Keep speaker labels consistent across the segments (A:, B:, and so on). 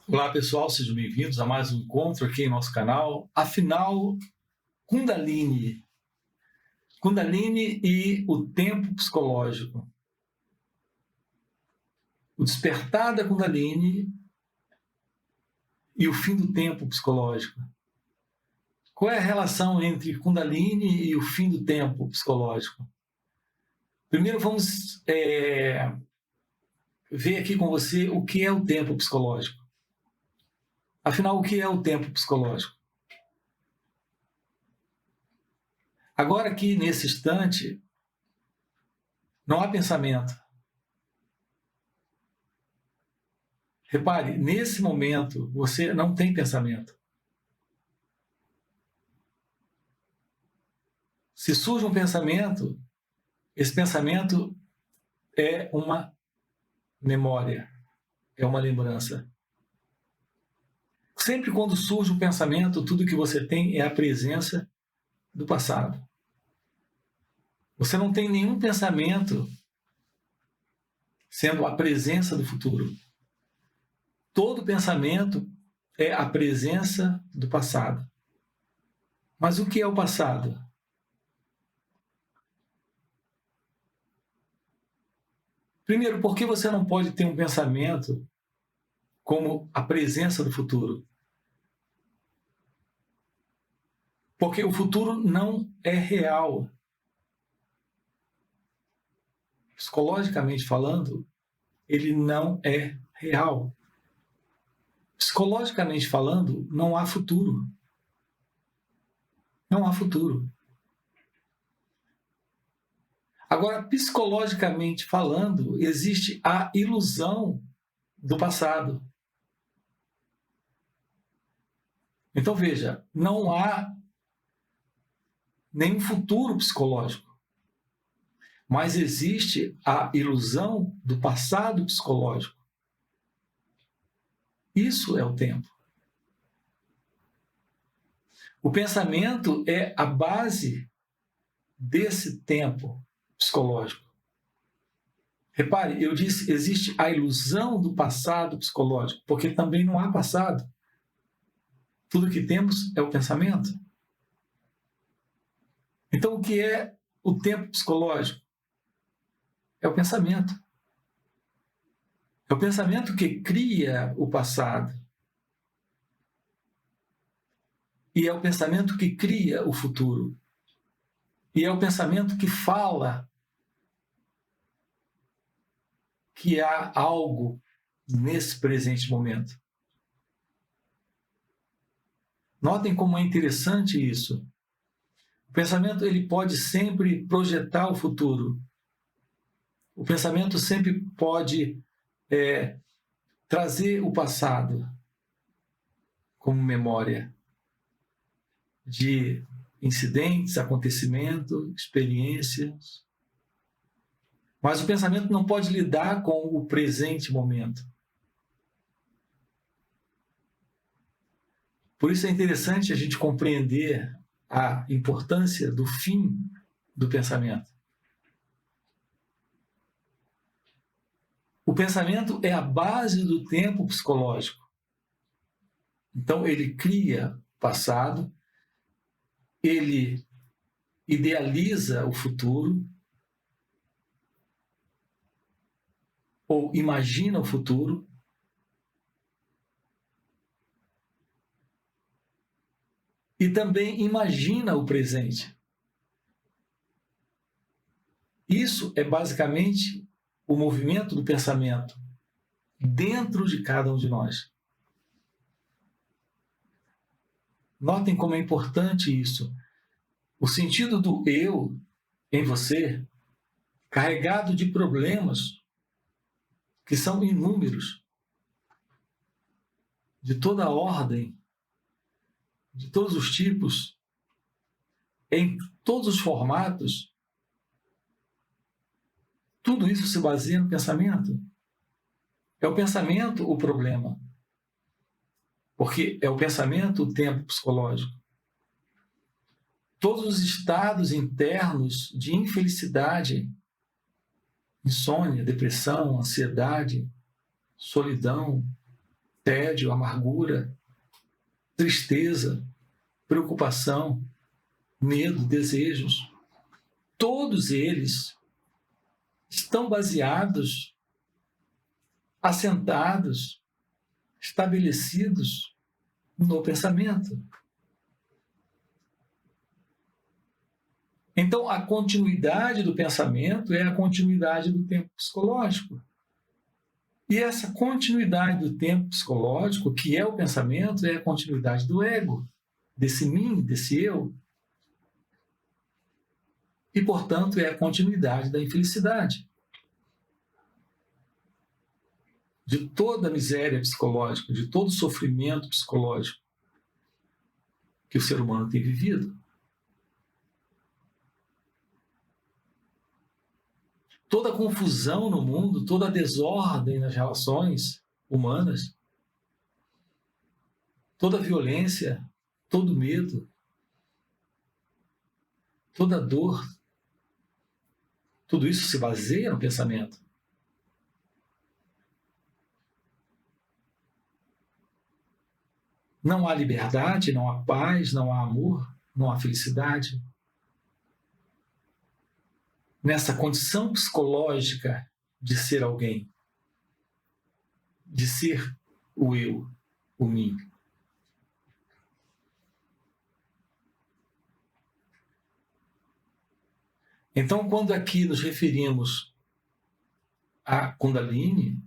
A: Olá pessoal, sejam bem-vindos a mais um encontro aqui em nosso canal. Afinal, Kundalini e o tempo psicológico. O despertar da Kundalini e o fim do tempo psicológico. Qual é a relação entre Kundalini e o fim do tempo psicológico? Primeiro vamos ver aqui com você o que é o tempo psicológico. Afinal, o que é o tempo psicológico? Agora aqui, nesse instante, não há pensamento. Repare, nesse momento, você não tem pensamento. Se surge um pensamento, esse pensamento é uma memória, é uma lembrança. Sempre quando surge um pensamento, tudo que você tem é a presença do passado. Você não tem nenhum pensamento sendo a presença do futuro. Todo pensamento é a presença do passado. Mas o que é o passado? Primeiro, por que você não pode ter um pensamento como a presença do futuro? Porque o futuro não é real. Psicologicamente falando, ele não é real. Psicologicamente falando, não há futuro. Não há futuro. Agora, psicologicamente falando, existe a ilusão do passado. Então, veja, não há nenhum futuro psicológico, mas existe a ilusão do passado psicológico. Isso é o tempo. O pensamento é a base desse tempo psicológico. Repare, eu disse, existe a ilusão do passado psicológico, porque também não há passado. Tudo que temos é o pensamento. Então, o que é o tempo psicológico? É o pensamento. É o pensamento que cria o passado. E é o pensamento que cria o futuro. E é o pensamento que fala que há algo nesse presente momento. Notem como é interessante isso. O pensamento ele pode sempre projetar o futuro. O pensamento sempre pode trazer o passado como memória de incidentes, acontecimentos, experiências. Mas o pensamento não pode lidar com o presente momento. Por isso é interessante a gente compreender a importância do fim do pensamento. O pensamento é a base do tempo psicológico. Então, ele cria o passado, ele idealiza o futuro, ou imagina o futuro, e também imagina o presente. Isso é basicamente o movimento do pensamento dentro de cada um de nós. Notem como é importante isso. O sentido do eu em você, carregado de problemas que são inúmeros, de toda a ordem, de todos os tipos, em todos os formatos, tudo isso se baseia no pensamento. É o pensamento o problema. Porque é o pensamento o tempo psicológico. Todos os estados internos de infelicidade, insônia, depressão, ansiedade, solidão, tédio, amargura, tristeza, preocupação, medo, desejos, todos eles estão baseados, assentados, estabelecidos no pensamento. Então, a continuidade do pensamento é a continuidade do tempo psicológico. E essa continuidade do tempo psicológico, que é o pensamento, é a continuidade do ego, desse mim, desse eu. E, portanto, é a continuidade da infelicidade. De toda a miséria psicológica, de todo o sofrimento psicológico que o ser humano tem vivido. Toda a confusão no mundo, toda a desordem nas relações humanas, toda a violência, todo o medo, toda a dor, tudo isso se baseia no pensamento. Não há liberdade, não há paz, não há amor, não há felicidade. Nessa condição psicológica de ser alguém, de ser o eu, o mim. Então, quando aqui nos referimos a Kundalini,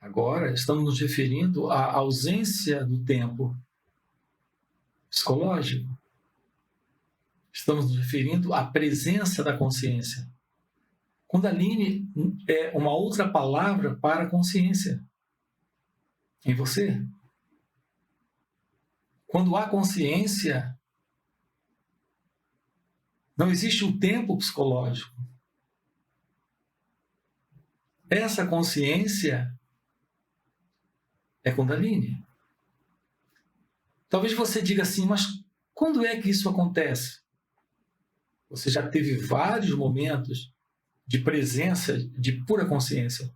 A: agora estamos nos referindo à ausência do tempo psicológico. Estamos nos referindo à presença da consciência. Kundalini é uma outra palavra para consciência em você. Quando há consciência, não existe o tempo psicológico. Essa consciência é Kundalini. Talvez você diga assim, mas quando é que isso acontece? Você já teve vários momentos de presença, de pura consciência.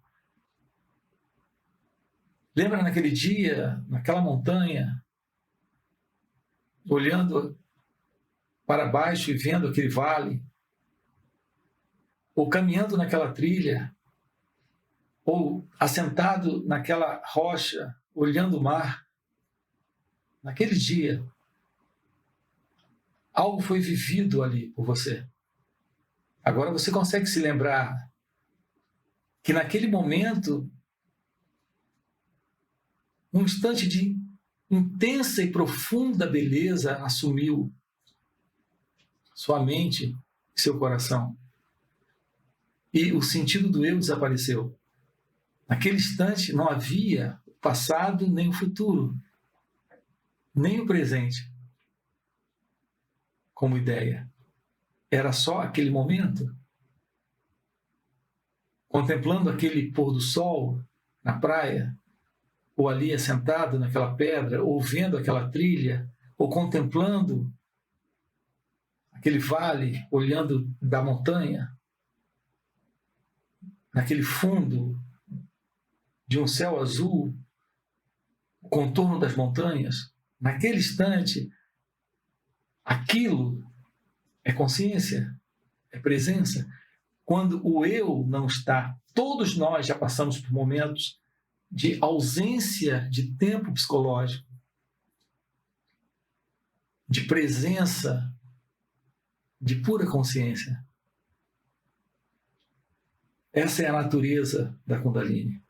A: Lembra naquele dia, naquela montanha, olhando para baixo e vendo aquele vale, ou caminhando naquela trilha, ou assentado naquela rocha, olhando o mar. Naquele dia, algo foi vivido ali por você. Agora você consegue se lembrar que naquele momento, um instante de intensa e profunda beleza assumiu sua mente e seu coração. E o sentido do eu desapareceu. Naquele instante não havia o passado nem o futuro, nem o presente como ideia. Era só aquele momento. Contemplando aquele pôr do sol na praia, ou ali assentado naquela pedra, ou vendo aquela trilha, ou contemplando aquele vale, olhando da montanha, naquele fundo de um céu azul, o contorno das montanhas, naquele instante, aquilo é consciência, é presença. Quando o eu não está, todos nós já passamos por momentos de ausência de tempo psicológico, de presença, de pura consciência. Essa é a natureza da Kundalini.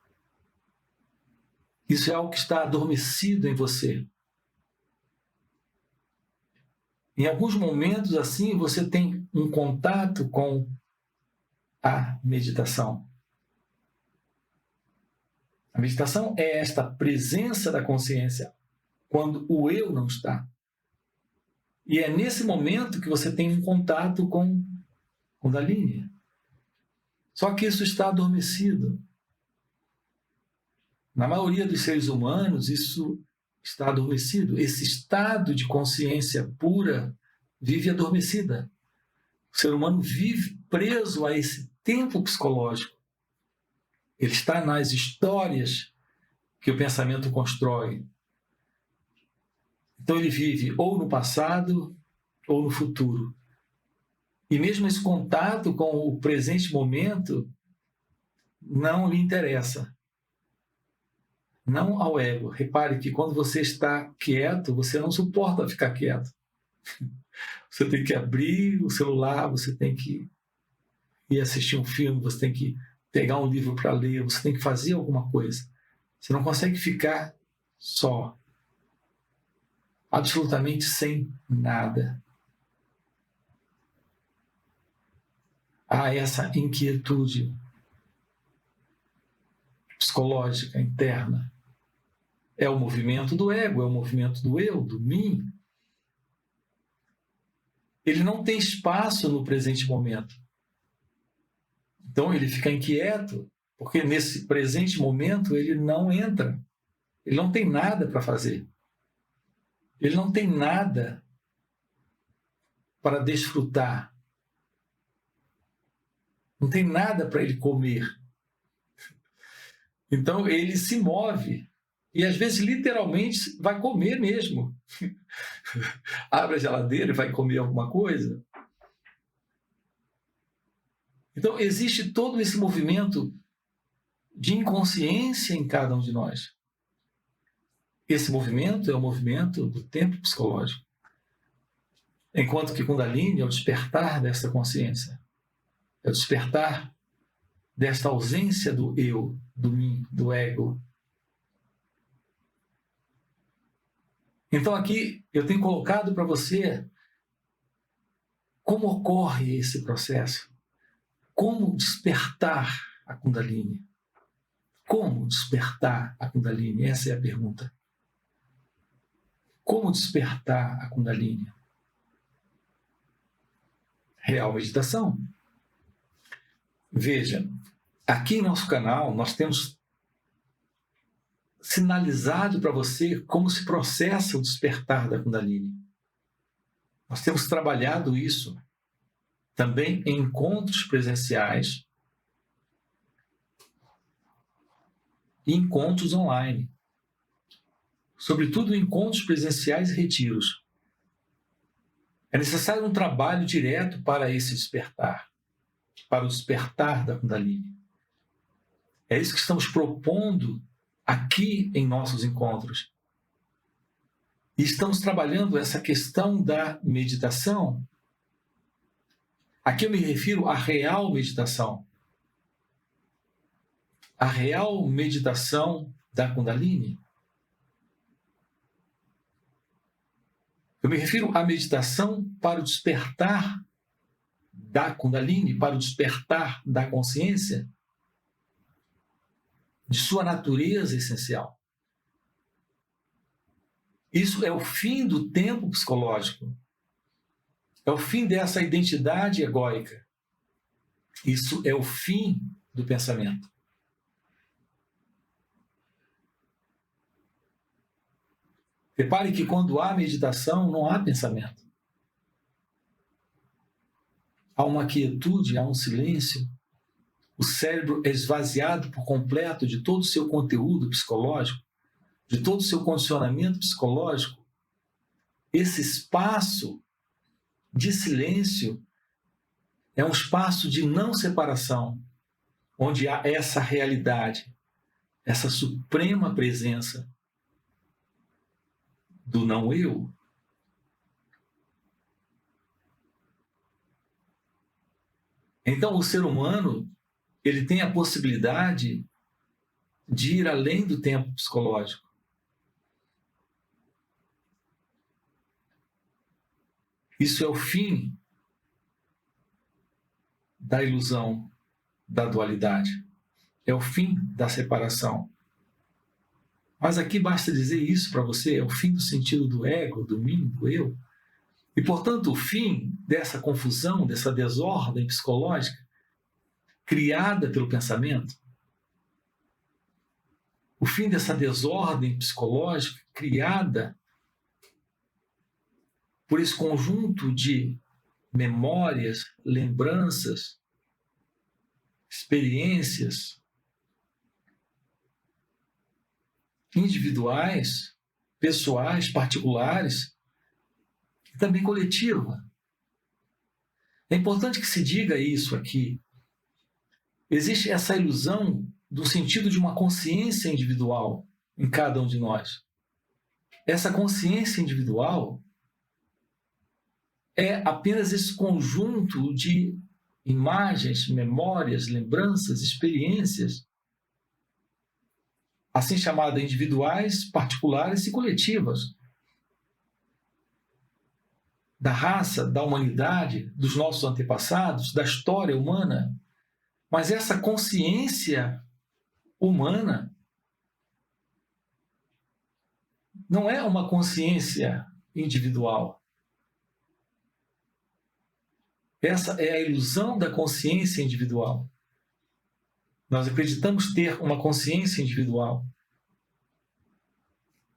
A: Isso é algo que está adormecido em você. Em alguns momentos, assim, você tem um contato com a meditação. A meditação é esta presença da consciência quando o eu não está. E é nesse momento que você tem um contato com Kundalini. Só que isso está adormecido. Na maioria dos seres humanos, isso está adormecido. Esse estado de consciência pura vive adormecida. O ser humano vive preso a esse tempo psicológico. Ele está nas histórias que o pensamento constrói. Então ele vive ou no passado ou no futuro. E mesmo esse contato com o presente momento não lhe interessa. Não ao ego. Repare que quando você está quieto, você não suporta ficar quieto. Você tem que abrir o celular, você tem que ir assistir um filme, você tem que pegar um livro para ler, você tem que fazer alguma coisa. Você não consegue ficar só, absolutamente sem nada. Há essa inquietude psicológica interna. É o movimento do ego, é o movimento do eu, do mim. Ele não tem espaço no presente momento. Então ele fica inquieto, porque nesse presente momento ele não entra. Ele não tem nada para fazer. Ele não tem nada para desfrutar. Não tem nada para ele comer. Então ele se move. E às vezes literalmente vai comer mesmo. Abre a geladeira e vai comer alguma coisa. Então existe todo esse movimento de inconsciência em cada um de nós. Esse movimento é o movimento do tempo psicológico. Enquanto que Kundalini é o despertar desta consciência. É o despertar desta ausência do eu, do mim, do ego. Então aqui eu tenho colocado para você como ocorre esse processo. Como despertar a Kundalini? Como despertar a Kundalini? Essa é a pergunta. Como despertar a Kundalini? Real meditação. Veja, aqui em nosso canal nós temos sinalizado para você como se processa o despertar da Kundalini. Nós temos trabalhado isso também em encontros presenciais e encontros online. Sobretudo encontros presenciais e retiros. É necessário um trabalho direto para esse despertar, para o despertar da Kundalini. É isso que estamos propondo aqui em nossos encontros. E estamos trabalhando essa questão da meditação. Aqui eu me refiro à real meditação. A real meditação da Kundalini. Eu me refiro à meditação para o despertar da Kundalini, para o despertar da consciência, de sua natureza essencial. Isso é o fim do tempo psicológico. É o fim dessa identidade egóica. Isso é o fim do pensamento. Repare que quando há meditação, não há pensamento. Há uma quietude, há um silêncio. O cérebro é esvaziado por completo de todo o seu conteúdo psicológico, de todo o seu condicionamento psicológico. Esse espaço de silêncio é um espaço de não separação, onde há essa realidade, essa suprema presença do não eu. Então o ser humano, ele tem a possibilidade de ir além do tempo psicológico. Isso é o fim da ilusão da dualidade. É o fim da separação. Mas aqui basta dizer isso para você, é o fim do sentido do ego, do mim, do eu. E, portanto, o fim dessa confusão, dessa desordem psicológica criada pelo pensamento, o fim dessa desordem psicológica criada por esse conjunto de memórias, lembranças, experiências individuais, pessoais, particulares, e também coletiva. É importante que se diga isso aqui. Existe essa ilusão do sentido de uma consciência individual em cada um de nós. Essa consciência individual é apenas esse conjunto de imagens, memórias, lembranças, experiências, assim chamadas individuais, particulares e coletivas, da raça, da humanidade, dos nossos antepassados, da história humana. Mas essa consciência humana não é uma consciência individual. Essa é a ilusão da consciência individual. Nós acreditamos ter uma consciência individual.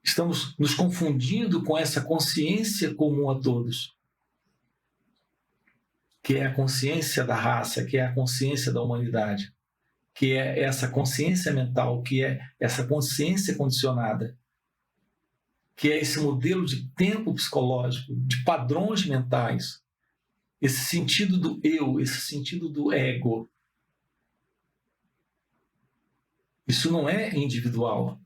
A: Estamos nos confundindo com essa consciência comum a todos, que é a consciência da raça, que é a consciência da humanidade, que é essa consciência mental, que é essa consciência condicionada, que é esse modelo de tempo psicológico, de padrões mentais, esse sentido do eu, esse sentido do ego. Isso não é individual.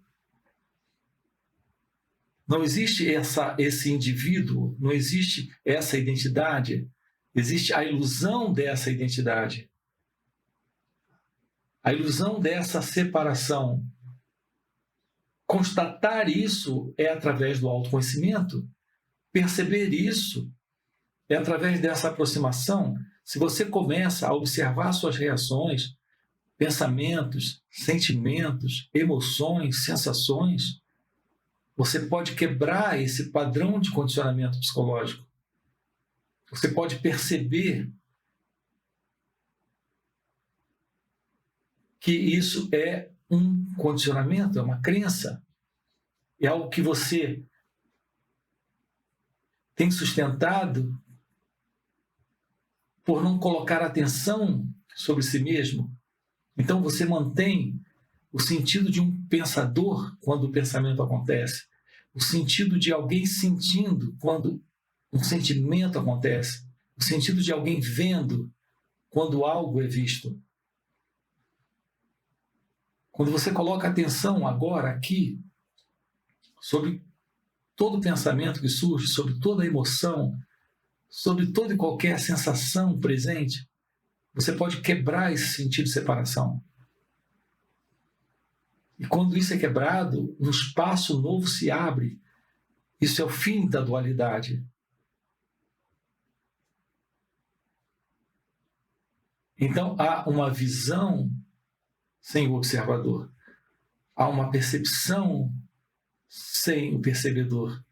A: Não existe esse indivíduo, não existe essa identidade, existe a ilusão dessa identidade, a ilusão dessa separação. Constatar isso é através do autoconhecimento, perceber isso é através dessa aproximação. Se você começa a observar suas reações, pensamentos, sentimentos, emoções, sensações, você pode quebrar esse padrão de condicionamento psicológico. Você pode perceber que isso é um condicionamento, é uma crença. É algo que você tem sustentado por não colocar atenção sobre si mesmo. Então você mantém o sentido de um pensador quando o pensamento acontece, o sentido de alguém sentindo quando um sentimento acontece, o sentido de alguém vendo quando algo é visto. Quando você coloca atenção agora aqui sobre todo pensamento que surge, sobre toda emoção, sobre toda e qualquer sensação presente, você pode quebrar esse sentido de separação. E quando isso é quebrado, um espaço novo se abre. Isso é o fim da dualidade. Então há uma visão sem o observador. Há uma percepção sem o percebedor.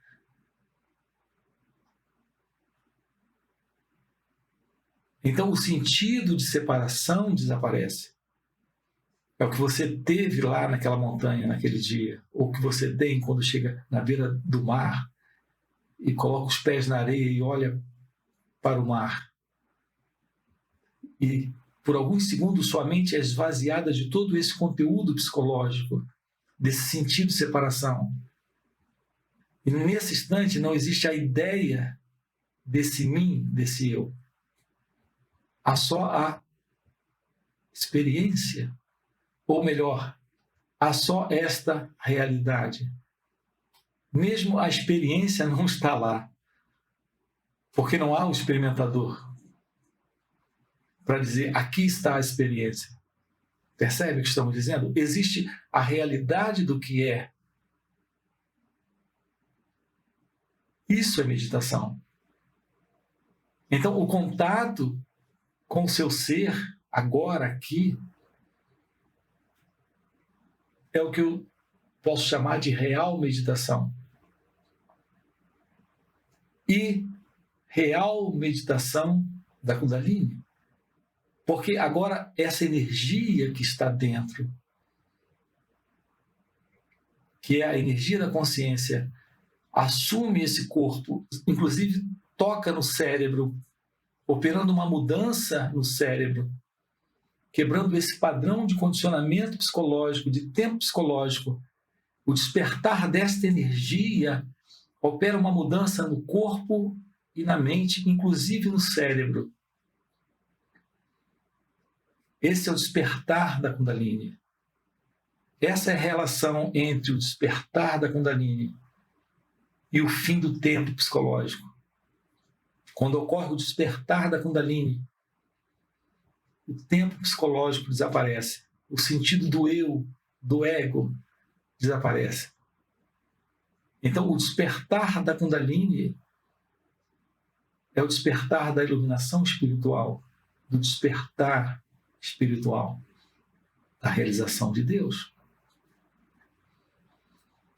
A: Então o sentido de separação desaparece. É o que você teve lá naquela montanha, naquele dia, ou que você tem quando chega na beira do mar e coloca os pés na areia e olha para o mar. E por alguns segundos sua mente é esvaziada de todo esse conteúdo psicológico, desse sentido de separação. E nesse instante não existe a ideia desse mim, desse eu. Há só a experiência, ou melhor, há só esta realidade. Mesmo a experiência não está lá, porque não há um experimentador para dizer, aqui está a experiência. Percebe o que estamos dizendo? Existe a realidade do que é. Isso é meditação. Então, o contato com o seu ser, agora, aqui, é o que eu posso chamar de real meditação. E real meditação da Kundalini. Porque agora essa energia que está dentro, que é a energia da consciência, assume esse corpo, inclusive toca no cérebro, operando uma mudança no cérebro, quebrando esse padrão de condicionamento psicológico, de tempo psicológico, O despertar desta energia opera uma mudança no corpo e na mente, inclusive no cérebro. Esse é o despertar da Kundalini. Essa é a relação entre o despertar da Kundalini e o fim do tempo psicológico. Quando ocorre o despertar da Kundalini, o tempo psicológico desaparece. O sentido do eu, do ego, desaparece. Então, o despertar da Kundalini é o despertar da iluminação espiritual, do despertar espiritual, da realização de Deus.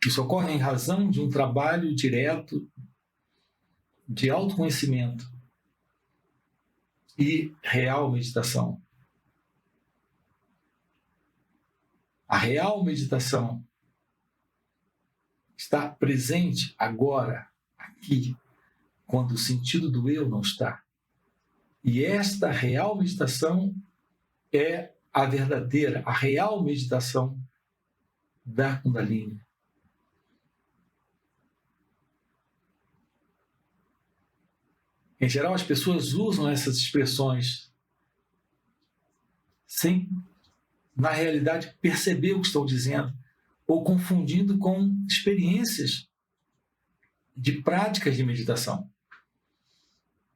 A: Isso ocorre em razão de um trabalho direto de autoconhecimento e real meditação. A real meditação está presente agora, aqui, quando o sentido do eu não está. E esta real meditação é a verdadeira, a real meditação da Kundalini. Em geral, as pessoas usam essas expressões sem, na realidade, perceber o que estão dizendo, ou confundindo com experiências de práticas de meditação.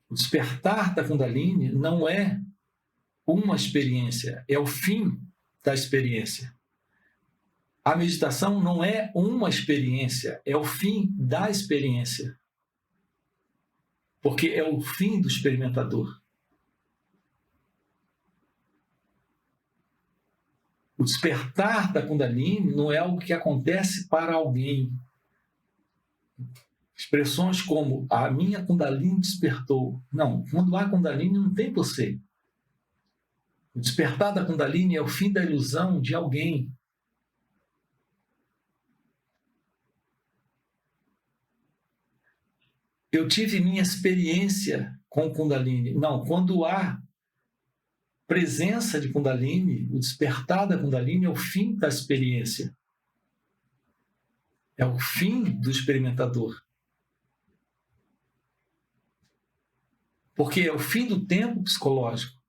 A: O despertar da Kundalini não é uma experiência, é o fim da experiência. A meditação não é uma experiência, é o fim da experiência. Porque é o fim do experimentador. O despertar da Kundalini não é algo que acontece para alguém. Expressões como a minha Kundalini despertou. Não, quando há Kundalini não tem você. O despertar da Kundalini é o fim da ilusão de alguém. Eu tive minha experiência com Kundalini. Não, quando há presença de Kundalini, o despertar da Kundalini é o fim da experiência. É o fim do experimentador. Porque é o fim do tempo psicológico.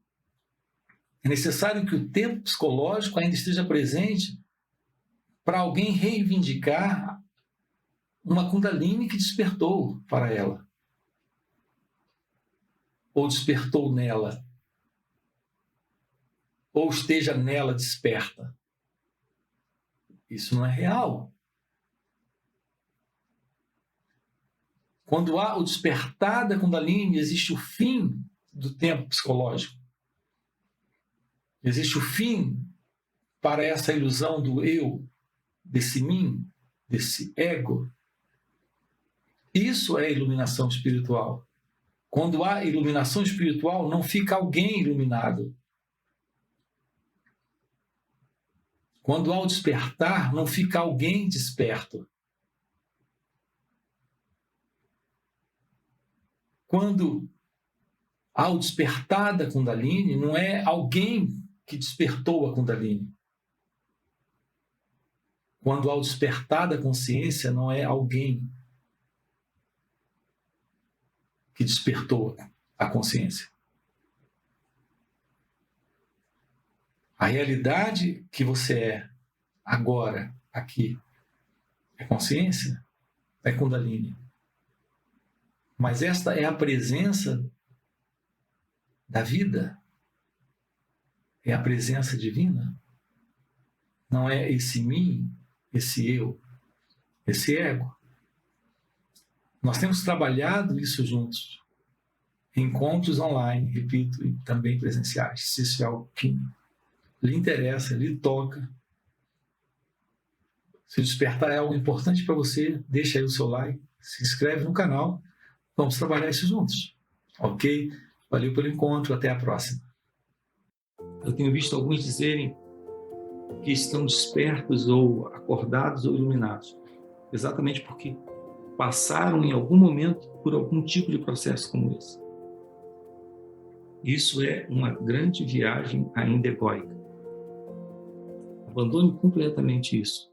A: É necessário que o tempo psicológico ainda esteja presente para alguém reivindicar uma Kundalini que despertou para ela. Ou despertou nela. Ou esteja nela desperta. Isso não é real. Quando há o despertar da Kundalini, existe o fim do tempo psicológico. Existe o fim para essa ilusão do eu, desse mim, desse ego. Isso é iluminação espiritual. Quando há iluminação espiritual, não fica alguém iluminado. Quando há o despertar, não fica alguém desperto. Quando há o despertar da Kundalini, não é alguém que despertou a Kundalini. Quando há o despertar da consciência, não é alguém que despertou a consciência. A realidade que você é agora, aqui, é consciência, é Kundalini. Mas esta é a presença da vida, é a presença divina. Não é esse mim, esse eu, esse ego. Nós temos trabalhado isso juntos. Encontros online, repito, e também presenciais. Se isso é algo que lhe interessa, lhe toca, se despertar é algo importante para você, deixa aí o seu like, se inscreve no canal, vamos trabalhar isso juntos. Ok? Valeu pelo encontro, até a próxima. Eu tenho visto alguns dizerem que estão despertos ou acordados ou iluminados, exatamente porque passaram em algum momento por algum tipo de processo como esse. Isso é uma grande viagem ainda egóica. Abandone completamente isso.